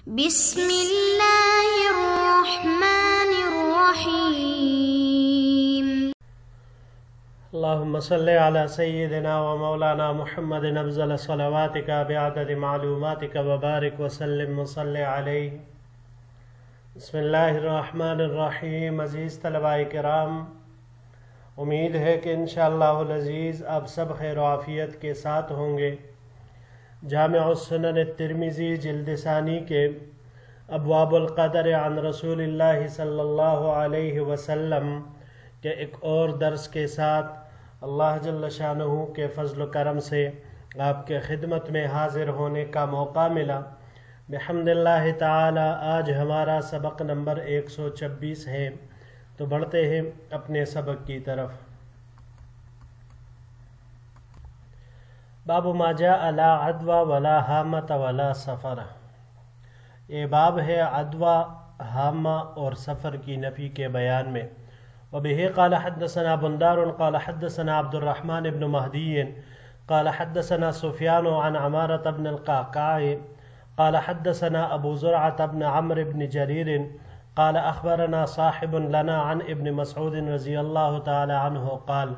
بسم اللہ الرحمن الرحیم اللہم صلی علی سیدنا و مولانا محمد افضل صلواتک بعدد معلوماتک وبارک وسلم وصلی علیہ۔ بسم اللہ الرحمن الرحیم۔ عزیز طلباء کرام، امید ہے کہ انشاءاللہ العزیز آپ سب خیر و عافیت کے ساتھ ہوں گے۔ جامع السنن الترمذی جلد ثانی کے ابواب القدر عن رسول اللہ صلی اللہ علیہ وسلم کے ایک اور درس کے ساتھ اللہ جل شانہ کے فضل و کرم سے آپ کے خدمت میں حاضر ہونے کا موقع ملا۔ بحمد اللہ تعالی آج ہمارا سبق نمبر 126 ہے، تو بڑھتے ہیں اپنے سبق کی طرف۔ باب ما جاء لا عدوى ولا حامة ولا سفر۔ یہ باب ہے عدوى، حامہ اور سفر کی نفی کے بیان میں۔ وبه قال حدثنا بندار قال حدثنا عبد الرحمن بن مهدي قال حدثنا سفيان عن عمارة بن القعقاع قال حدثنا ابو زرعة بن عمرو بن جرير قال اخبرنا صاحب لنا عن ابن مسعود رضی اللہ تعالی عنہ قال،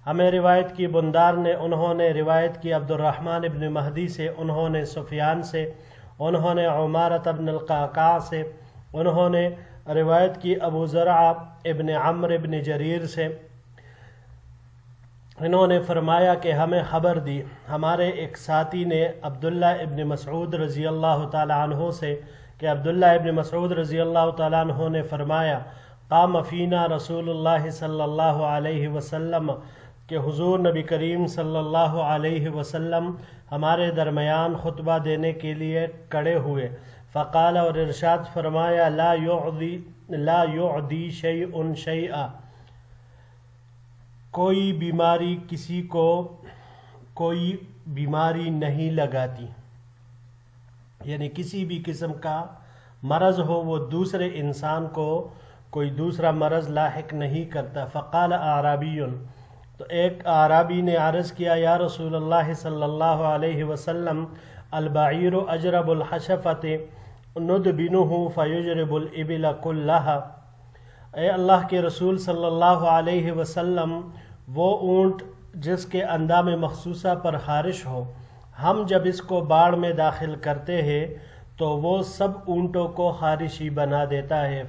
ہمیں روایت کی بندار نے، انہوں نے روایت کی عبد الرحمن ابن مہدی سے، انہوں نے سفیان سے، انہوں نے عمارۃ ابن القعقاع سے، انہوں نے روایت کی ابو زرعہ ابن عمرو ابن جریر سے، انہوں نے فرمایا کہ ہمیں خبر دی ہمارے ایک ساتھی نے عبداللہ ابن مسعود رضی اللہ تعالی عنہ سے کہ عبداللہ ابن مسعود رضی اللہ تعالی عنہ نے فرمایا، قام فینا رسول اللہ صلی اللہ علیہ وسلم، کہ حضور نبی کریم صلی اللہ علیہ وسلم ہمارے درمیان خطبہ دینے کے لیے کھڑے ہوئے۔ فقال، اور ارشاد فرمایا، لا یعدی شیء شیئا، کوئی بیماری کسی کو کوئی بیماری نہیں لگاتی، یعنی کسی بھی قسم کا مرض ہو وہ دوسرے انسان کو کوئی دوسرا مرض لاحق نہیں کرتا۔ فقال اعرابی، تو ایک اعرابی نے عرض کیا، یا رسول اللہ صلی اللہ علیہ وسلم، البعیر اجرب الحشفۃ ندبنہ فیجرب الابل کلہا، اے اللہ کے رسول صلی اللہ علیہ وسلم، وہ اونٹ جس کے اندام مخصوصہ پر خارش ہو، ہم جب اس کو باڑ میں داخل کرتے ہیں تو وہ سب اونٹوں کو خارشی بنا دیتا ہے۔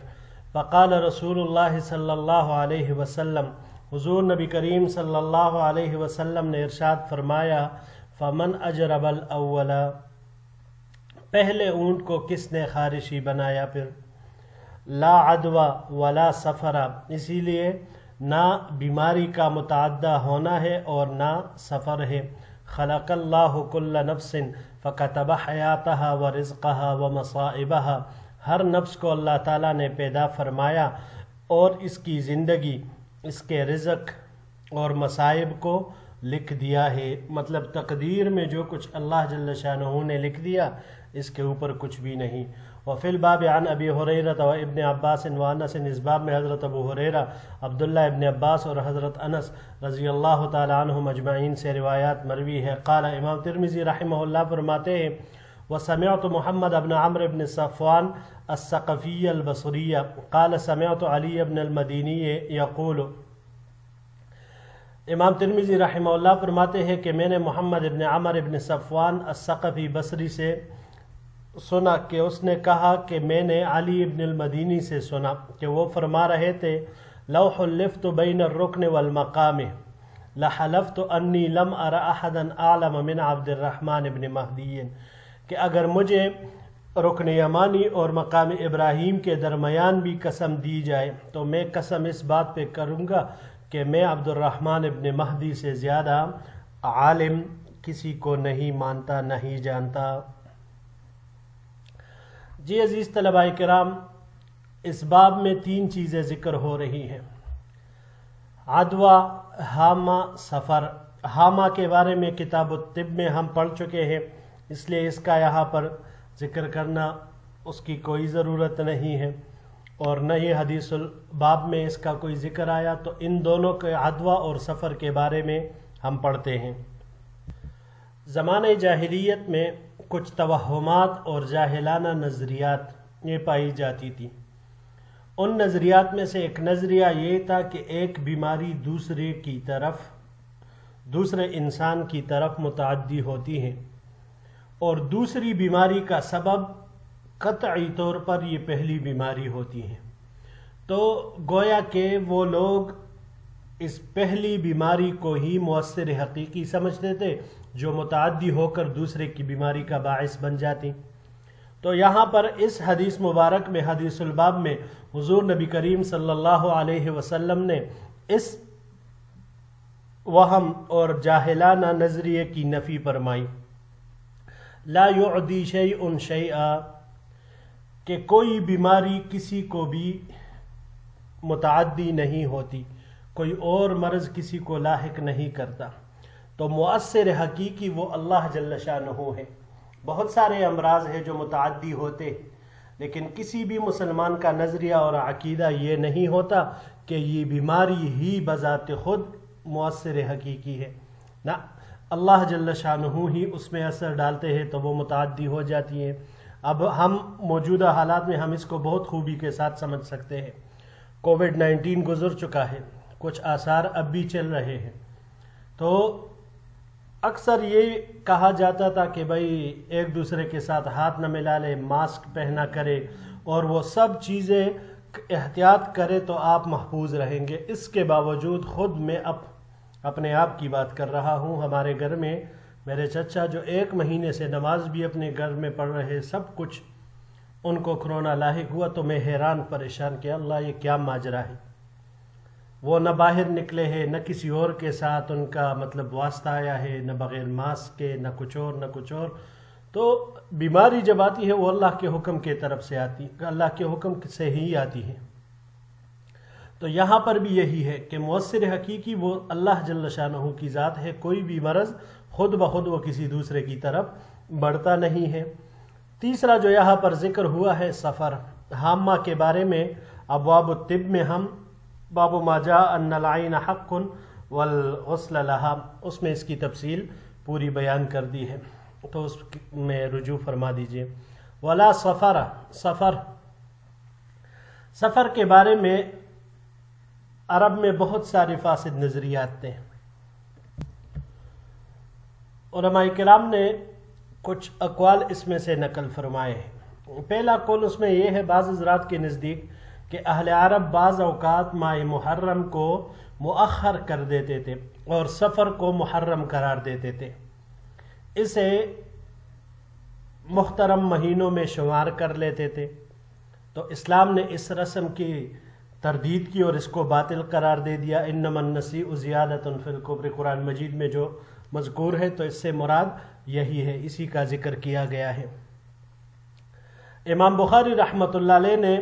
فقال رسول اللہ صلی اللہ علیہ وسلم، حضور نبی کریم صلی اللہ علیہ وسلم نے ارشاد فرمایا، فمن اجرب الاول، پہلے اونٹ کو کس نے خارشی بنایا؟ پھر لا عدوى ولا سفر، اسی لیے نہ بیماری کا متعدی ہونا ہے اور نہ سفر ہے۔ خلق اللہ کل نفس فکتب حیاتها ورزقها ومصائبها، ہر نفس کو اللہ تعالیٰ نے پیدا فرمایا اور اس کی زندگی، اس کے رزق اور مصائب کو لکھ دیا ہے، مطلب تقدیر میں جو کچھ اللہ جل شانہ نے لکھ دیا اس کے اوپر کچھ بھی نہیں۔ وفی الباب عن ابی ہریرہ و ابن عباس و انس، اس باب میں حضرت ابو ہریرہ، عبداللہ ابن عباس اور حضرت انس رضی اللہ تعالی عنہم اجمعین سے روایات مروی ہے۔ قال، امام ترمذی رحمہ اللہ فرماتے ہیں، وسمعت محمد بن عمرو بن صفوان الثقفی البصری قال سمعت علی بن المدینی یقول، امام ترمذی رحمہ اللہ فرماتے ہیں کہ میں نے محمد بن عمرو بن صفوان الثقفی بصری سے سنا کہ اس نے کہا کہ میں نے علی بن المدینی سے سنا کہ وہ فرما رہے تھے، لو حلفت بین الرکن والمقام لحلفت انی لم ار احدا اعلم من عبد الرحمن بن مہدی، کہ اگر مجھے رکن یمانی اور مقام ابراہیم کے درمیان بھی قسم دی جائے تو میں قسم اس بات پہ کروں گا کہ میں عبد الرحمن ابن مہدی سے زیادہ عالم کسی کو نہیں مانتا، نہیں جانتا۔ جی عزیز طلباء کرام، اس باب میں 3 چیزیں ذکر ہو رہی ہیں، عدوہ، حامہ، سفر۔ حامہ کے بارے میں کتاب الطب میں ہم پڑھ چکے ہیں، اس لیے اس کا یہاں پر ذکر کرنا اس کی کوئی ضرورت نہیں ہے، اور نہ ہی حدیث الباب میں اس کا کوئی ذکر آیا، تو ان دونوں کے عدوہ اور سفر کے بارے میں ہم پڑھتے ہیں۔ زمانہ جاہلیت میں کچھ توہمات اور جاہلانہ نظریات یہ پائی جاتی تھی۔ ان نظریات میں سے ایک نظریہ یہ تھا کہ ایک بیماری دوسرے انسان کی طرف متعدی ہوتی ہے اور دوسری بیماری کا سبب قطعی طور پر یہ پہلی بیماری ہوتی ہے۔ تو گویا کہ وہ لوگ اس پہلی بیماری کو ہی مؤثر حقیقی سمجھتے تھے جو متعدی ہو کر دوسرے کی بیماری کا باعث بن جاتی۔ تو یہاں پر اس حدیث مبارک میں حدیث الباب میں حضور نبی کریم صلی اللہ علیہ وسلم نے اس وہم اور جاہلانہ نظریے کی نفی فرمائی، لا یعدی شیء شیئا، کہ کوئی بیماری کسی کو بھی متعدی نہیں ہوتی، کوئی اور مرض کسی کو لاحق نہیں کرتا۔ تو مؤثر حقیقی وہ اللہ جل شانہ ہے۔ بہت سارے امراض ہیں جو متعدی ہوتے، لیکن کسی بھی مسلمان کا نظریہ اور عقیدہ یہ نہیں ہوتا کہ یہ بیماری ہی بذات خود مؤثر حقیقی ہے، نہ، اللہ جل شانہ ہی اس میں اثر ڈالتے ہیں تو وہ متعدی ہو جاتی ہیں۔ اب ہم موجودہ حالات میں ہم اس کو بہت خوبی کے ساتھ سمجھ سکتے ہیں۔ کووڈ-19 گزر چکا ہے، کچھ آثار اب بھی چل رہے ہیں۔ تو اکثر یہ کہا جاتا تھا کہ بھائی ایک دوسرے کے ساتھ ہاتھ نہ ملا لے، ماسک پہنا کرے اور وہ سب چیزیں احتیاط کرے تو آپ محفوظ رہیں گے۔ اس کے باوجود خود میں اپنے آپ کی بات کر رہا ہوں، ہمارے گھر میں میرے چچا جو 1 مہینے سے نماز بھی اپنے گھر میں پڑھ رہے، سب کچھ، ان کو کرونا لاحق ہوا تو میں حیران پریشان کہ اللہ یہ کیا ماجرا ہے۔ وہ نہ باہر نکلے ہیں، نہ کسی اور کے ساتھ ان کا واسطہ آیا ہے، نہ بغیر ماسک کے، نہ کچھ اور۔ تو بیماری جب آتی ہے وہ اللہ کے حکم کے طرف سے آتی، اللہ کے حکم سے ہی آتی ہے۔ تو یہاں پر بھی یہی ہے کہ مؤثر حقیقی وہ اللہ جل شانہ کی ذات ہے، کوئی بھی مرض خود بخود وہ کسی دوسرے کی طرف بڑھتا نہیں ہے۔ تیسرا جو یہاں پر ذکر ہوا ہے سفر حامہ کے بارے میں، ابواب الطب میں ہم باب ما جاء ان العین حق والغسل لها، اس میں اس کی تفصیل پوری بیان کر دی ہے، تو اس میں رجوع فرما دیجئے۔ ولا سفر کے بارے میں عرب میں بہت سارے فاسد نظریات تھے۔ علماء کرام نے کچھ اقوال اس میں سے نقل فرمائے ہیں۔ پہلا قول اس میں یہ ہے، بعض حضرات کے نزدیک، کہ اہل عرب بعض اوقات ماہ محرم کو مؤخر کر دیتے تھے اور سفر کو محرم قرار دیتے تھے، اسے محترم مہینوں میں شمار کر لیتے تھے۔ تو اسلام نے اس رسم کی تردید کی اور اس کو باطل قرار دے دیا۔ انما النسیء زیادۃ فی الکفر، قرآن مجید میں جو مذکور ہے تو اس سے مراد یہی ہے، اسی کا ذکر کیا گیا ہے۔ امام بخاری رحمۃ اللہ علیہ نے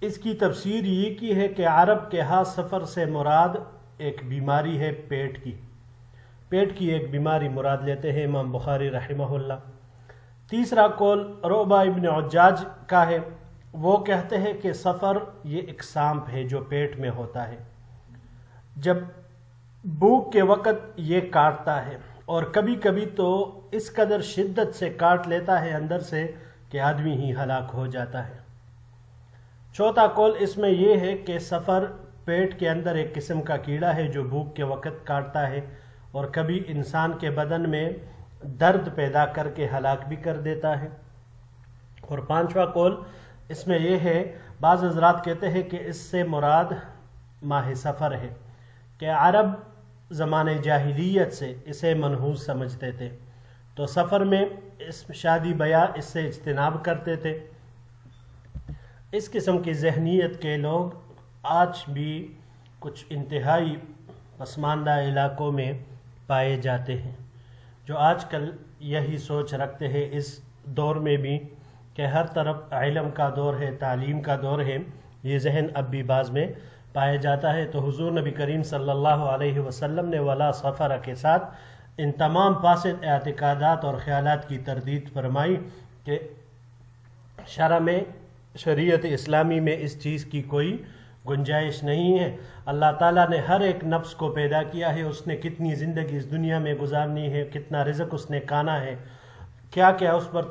اس کی تفسیر یہ کی ہے کہ عرب کے ہاں سفر سے مراد ایک بیماری ہے، پیٹ کی ایک بیماری مراد لیتے ہیں امام بخاری رحمہ اللہ۔ تیسرا قول رعبہ ابن عجاج کا ہے، وہ کہتے ہیں کہ سفر یہ ایک سانپ ہے جو پیٹ میں ہوتا ہے، جب بھوک کے وقت یہ کاٹتا ہے اور کبھی کبھی تو اس قدر شدت سے کاٹ لیتا ہے اندر سے کہ آدمی ہی ہلاک ہو جاتا ہے۔ چوتھا قول اس میں یہ ہے کہ سفر پیٹ کے اندر ایک قسم کا کیڑا ہے جو بھوک کے وقت کاٹتا ہے اور کبھی انسان کے بدن میں درد پیدا کر کے ہلاک بھی کر دیتا ہے۔ اور پانچواں قول اس میں یہ ہے، بعض حضرات کہتے ہیں کہ اس سے مراد ماہ سفر ہے، کہ عرب زمانے جاہلیت سے اسے منحوس سمجھتے تھے، تو سفر میں اس شادی بیاہ اس سے اجتناب کرتے تھے۔ اس قسم کی ذہنیت کے لوگ آج بھی کچھ انتہائی پسماندہ علاقوں میں پائے جاتے ہیں، جو آج کل یہی سوچ رکھتے ہیں اس دور میں بھی کہ ہر طرف علم کا دور ہے، تعلیم کا دور ہے، یہ ذہن اب بھی بعض میں پایا جاتا ہے۔ تو حضور نبی کریم صلی اللہ علیہ وسلم نے ولا سفر کے ساتھ ان تمام فاسد اعتقادات اور خیالات کی تردید فرمائی کہ شرع میں، شریعت اسلامی میں اس چیز کی کوئی گنجائش نہیں ہے۔ اللہ تعالیٰ نے ہر ایک نفس کو پیدا کیا ہے، اس نے کتنی زندگی اس دنیا میں گزارنی ہے، کتنا رزق اس نے کھانا ہے، کیا کیا اس پر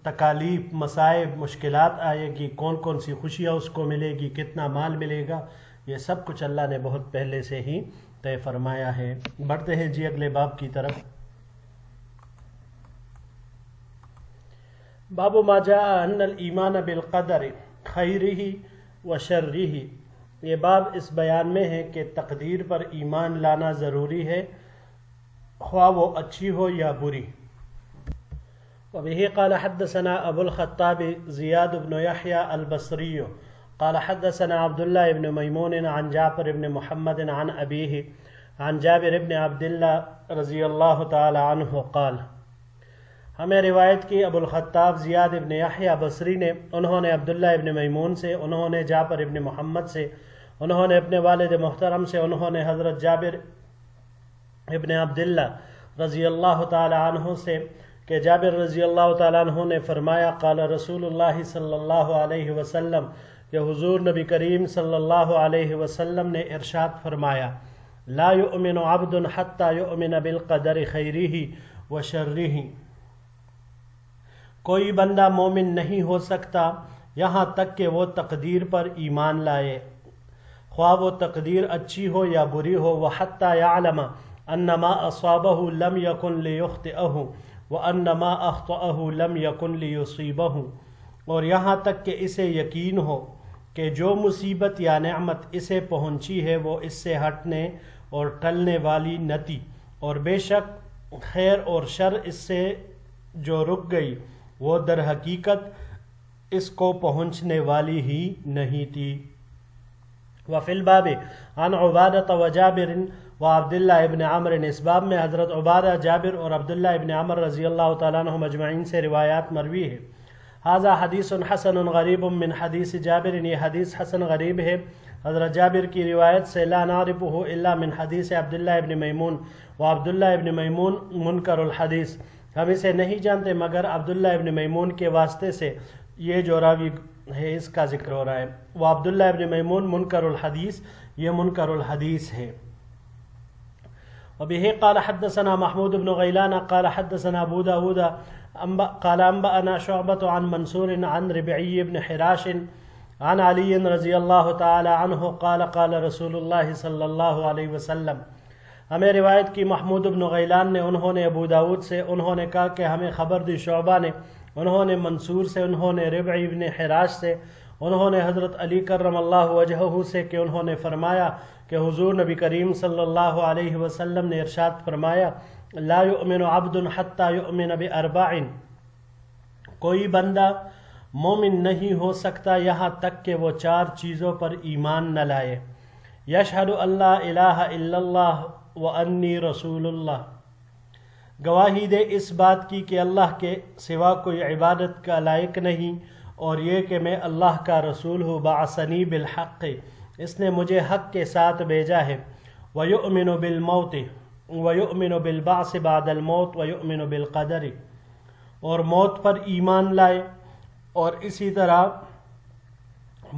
تکالیف، مصائب، مشکلات آئے گی، کون کون سی خوشیاں اس کو ملے گی، کتنا مال ملے گا، یہ سب کچھ اللہ نے بہت پہلے سے ہی طے فرمایا ہے۔ بڑھتے ہیں جی اگلے باب کی طرف۔ باب ما جاء ان الایمان بالقدر خیرہ و شرہ، یہ باب اس بیان میں ہے کہ تقدیر پر ایمان لانا ضروری ہے، خواہ وہ اچھی ہو یا بری۔ وبه قال حدثنا ابو الخطاب زیاد بن یحیی البصری قال حدثنا عبد الله بن میمون عن جعفر بن محمد عن ابیہ عن جابر بن عبد اللہ رضی اللہ تعالی عنہ قال، ہمیں روایت کی ابو الخطاب زیاد ابن یحییٰ بصری نے، انہوں نے عبداللہ ابن میمون سے، انہوں نے جعفر ابن محمد سے، انہوں نے اپنے والد محترم سے، انہوں نے حضرت جابر ابن عبداللہ رضی اللہ تعالی عنہ سے کہ جابر رضی اللہ تعالی عنہ نے فرمایا، قال رسول اللہ صلی اللہ علیہ وسلم، کہ حضور نبی کریم صلی اللہ علیہ وسلم نے ارشاد فرمایا، لا یؤمن عبد حتی یؤمن بالقدر خیرہ و شرہ، کوئی بندہ مومن نہیں ہو سکتا یہاں تک کہ وہ تقدیر پر ایمان لائے، خواہ وہ تقدیر اچھی ہو یا بری ہو، وحتی یعلم ان ما اصابہ لم یکن لیخطئہ وان ما اخطأہ لم یکن لیصیبہ، اور یہاں تک کہ اسے یقین ہو کہ جو مصیبت یا نعمت اسے پہنچی ہے وہ اس سے ہٹنے اور ٹلنے والی نہ تھی، اور بے شک خیر اور شر اس سے جو رک گئی وہ در حقیقت اس کو پہنچنے والی ہی نہیں تھی۔ وفی الباب عن عبادۃ وجابر وعبداللہ ابن عمر، اس باب میں حضرت عبادہ، جابر اور عبداللہ ابن عمر رضی اللہ تعالیٰ عنہ مجمعین سے روایات مروی ہے۔ ھذا حدیث حسن غریب من حدیث جابر، یہ حدیث حسن غریب ہے حضرت جابر کی روایت سے، لا نعرفہ الا من حدیث عبداللہ ابن میمون وعبداللہ ابن میمون منکر الحدیث، ہم اسے نہیں جانتے مگر عبداللہ ابن میمون کے واسطے سے، یہ جو راوی ہے اس کا ذکر ہو رہا ہے، وہ عبداللہ ابن میمون منکر الحدیث، یہ منکر الحدیث ہے۔ وبه قال حدثنا محمود بن غیلان قال حدثنا ابو داود قال انبأنا شعبة عن منصور عن ربعی بن حراش عن علی رضی اللہ تعالی عنہ قال قال رسول اللہ صلی اللہ علیہ وسلم، ہمیں روایت کی محمود بن غیلان نے، انہوں نے ابو داود سے، انہوں نے کہا کہ ہمیں خبر دی شعبہ نے، انہوں نے منصور سے، انہوں نے ربعی بن حراش سے، انہوں نے حضرت علی کرم اللہ وجہہ سے کہ انہوں نے فرمایا کہ حضور نبی کریم صلی اللہ علیہ وسلم نے ارشاد فرمایا، لا یؤمن عبد حتی یؤمن باربع، کوئی بندہ مومن نہیں ہو سکتا یہاں تک کہ وہ 4 چیزوں پر ایمان نہ لائے، یشہد ان لا الہ الا اللہ وانی رسول اللہ، گواہی دے اس بات کی کہ اللہ کے سوا کوئی عبادت کا لائق نہیں، اور یہ کہ میں اللہ کا رسول ہوں، بعثنی بالحق، اس نے مجھے حق کے ساتھ بھیجا ہے، ویؤمن بالموت ویؤمن بالبعث بعد الموت ویؤمن بالقدر، اور موت پر ایمان لائے اور اسی طرح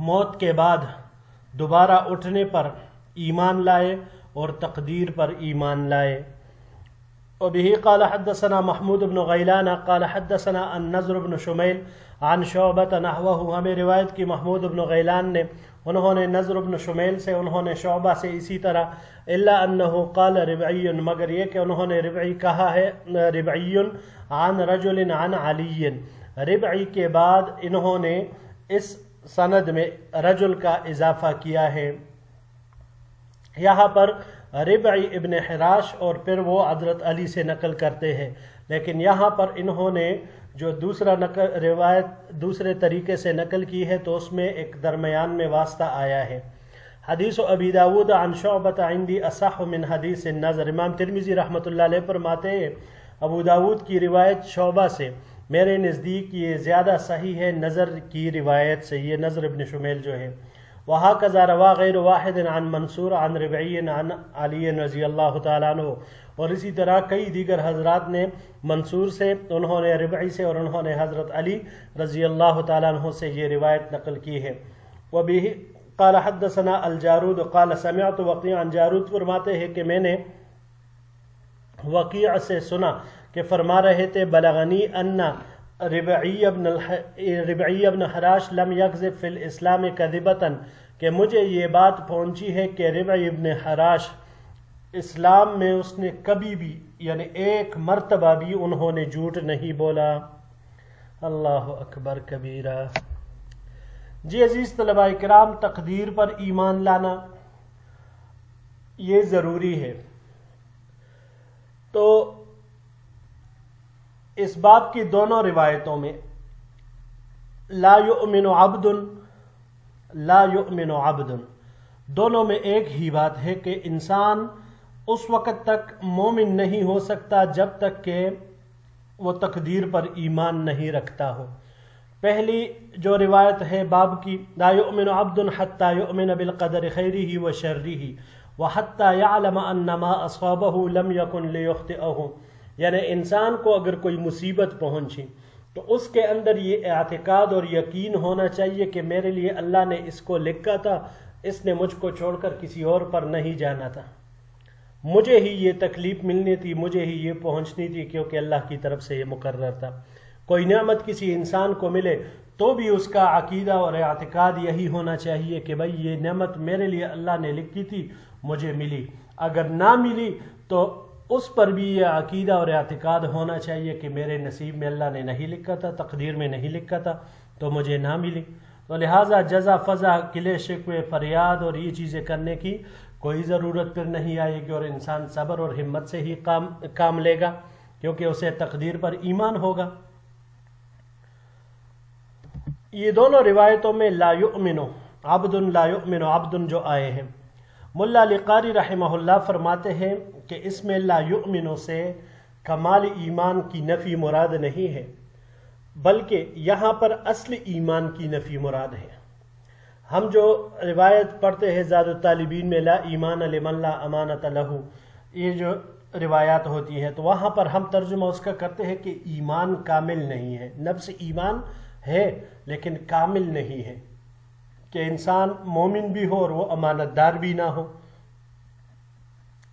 موت کے بعد دوبارہ اٹھنے پر ایمان لائے اور تقدیر پر ایمان لائے۔ وبه قال حدثنا محمود بن غیلان قال حدثنا النضر بن شمیل عن شعبة نحوه، ہمیں روایت کی محمود بن غیلان نے، انہوں نے نضر بن شمیل سے، انہوں نے شعبہ سے اسی طرح، الا انه قال ربعی، مگر یہ کہ انہوں نے ربعی کہا ہے، ربعی عن رجل عن علی، ربعی کے بعد انہوں نے اس سند میں رجل کا اضافہ کیا ہے۔ یہاں پر ربعی ابن حراش اور پھر وہ حضرت علی سے نقل کرتے ہیں، لیکن یہاں پر انہوں نے جو دوسرا روایت دوسرے طریقے سے نقل کی ہے تو اس میں ایک درمیان میں واسطہ آیا ہے۔ حدیث ابی داود عن شعبۃ عندی اصح من حدیث النضر، امام ترمذی رحمۃ اللہ علیہ فرماتے ہیں ابو داود کی روایت شعبہ سے میرے نزدیک یہ زیادہ صحیح ہے نظر کی روایت سے، یہ نضر ابن شمیل جو ہے۔ وہکذا روا غیر واحد عن منصور عن ربعی عن علی رضی اللہ تعالیٰ عنہ، اور اسی طرح کئی دیگر حضرات نے منصور سے، انہوں نے ربعی سے، اور انہوں نے حضرت علی رضی اللہ تعالیٰ عنہ سے یہ روایت نقل کی ہے۔ وبہ قال حدثنا الجارود قال سمعت وقیعا، جارود فرماتے ہیں کہ میں نے وقیع سے سنا کہ فرما رہے تھے بلغنی ان ربعی ابن حراش لم یکذب فی الاسلام کذبۃ، کہ مجھے یہ بات پہنچی ہے کہ ربعی ابن حراش اسلام میں اس نے کبھی بھی یعنی ایک مرتبہ بھی انہوں نے جھوٹ نہیں بولا۔ اللہ اکبر کبیرہ۔ جی عزیز طلباء کرام، تقدیر پر ایمان لانا یہ ضروری ہے۔ تو اس باب کی دونوں روایتوں میں لا یؤمن عبد لا یؤمن عبد، دونوں میں ایک ہی بات ہے کہ انسان اس وقت تک مومن نہیں ہو سکتا جب تک کہ وہ تقدیر پر ایمان نہیں رکھتا ہو۔ پہلی جو روایت ہے باب کی، لا یؤمن عبد حتی یؤمن بالقدر خیرہ وشرہ وحتی یعلم ان ما اصابہ لم یکن لیخطئہ، یعنی انسان کو اگر کوئی مصیبت پہنچی تو اس کے اندر یہ اعتقاد اور یقین ہونا چاہیے کہ میرے لیے اللہ نے اس کو لکھا تھا، اس نے مجھ کو چھوڑ کر کسی اور پر نہیں جانا تھا، مجھے ہی یہ تکلیف ملنی تھی، مجھے ہی یہ پہنچنی تھی، کیونکہ اللہ کی طرف سے یہ مقرر تھا۔ کوئی نعمت کسی انسان کو ملے تو بھی اس کا عقیدہ اور اعتقاد یہی ہونا چاہیے کہ بھئی یہ نعمت میرے لیے اللہ نے لکھی تھی، مجھے ملی، اگر نہ ملی تو اس پر بھی یہ عقیدہ اور اعتقاد ہونا چاہیے کہ میرے نصیب میں اللہ نے نہیں لکھا تھا، تقدیر میں نہیں لکھا تھا تو مجھے نہ ملی۔ تو لہٰذا جزا فضا گلے شکوے فریاد اور یہ چیزیں کرنے کی کوئی ضرورت پھر نہیں آئے گی، اور انسان صبر اور ہمت سے ہی کام لے گا، کیونکہ اسے تقدیر پر ایمان ہوگا۔ یہ دونوں روایتوں میں لا یؤمن عبد لا یؤمن عبد جو آئے ہیں، ملا علی قاری رحمہ اللہ فرماتے ہیں کہ اس میں لا یؤمن سے کمال ایمان کی نفی مراد نہیں ہے، بلکہ یہاں پر اصل ایمان کی نفی مراد ہے۔ ہم جو روایت پڑھتے ہیں زاد الطالبین میں لا ایمان لمن لا امانت لہ، یہ جو روایات ہوتی ہیں تو وہاں پر ہم ترجمہ اس کا کرتے ہیں کہ ایمان کامل نہیں ہے، نفس ایمان ہے لیکن کامل نہیں ہے، کہ انسان مومن بھی ہو اور وہ امانت دار بھی نہ ہو۔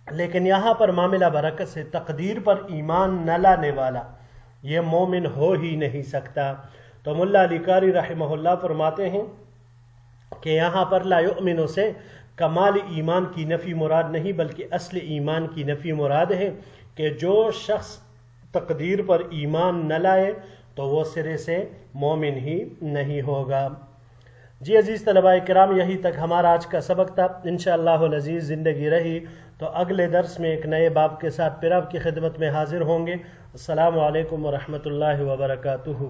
لیکن یہاں پر معاملہ برکت سے تقدیر پر ایمان نہ لانے والا یہ مومن ہو ہی نہیں سکتا۔ تو ملا علی قاری رحمہ اللہ فرماتے ہیں کہ یہاں پر لا یؤمن سے کمال ایمان کی نفی مراد نہیں بلکہ اصل ایمان کی نفی مراد ہے، کہ جو شخص تقدیر پر ایمان نہ لائے تو وہ سرے سے مومن ہی نہیں ہوگا۔ جی عزیز طلباء کرام، یہی تک ہمارا آج کا سبق تھا۔ انشاءاللہ العزیز زندگی رہی تو اگلے درس میں ایک نئے باب کے ساتھ پھر آپ کی خدمت میں حاضر ہوں گے۔ السلام علیکم ورحمۃ اللہ وبرکاتہ۔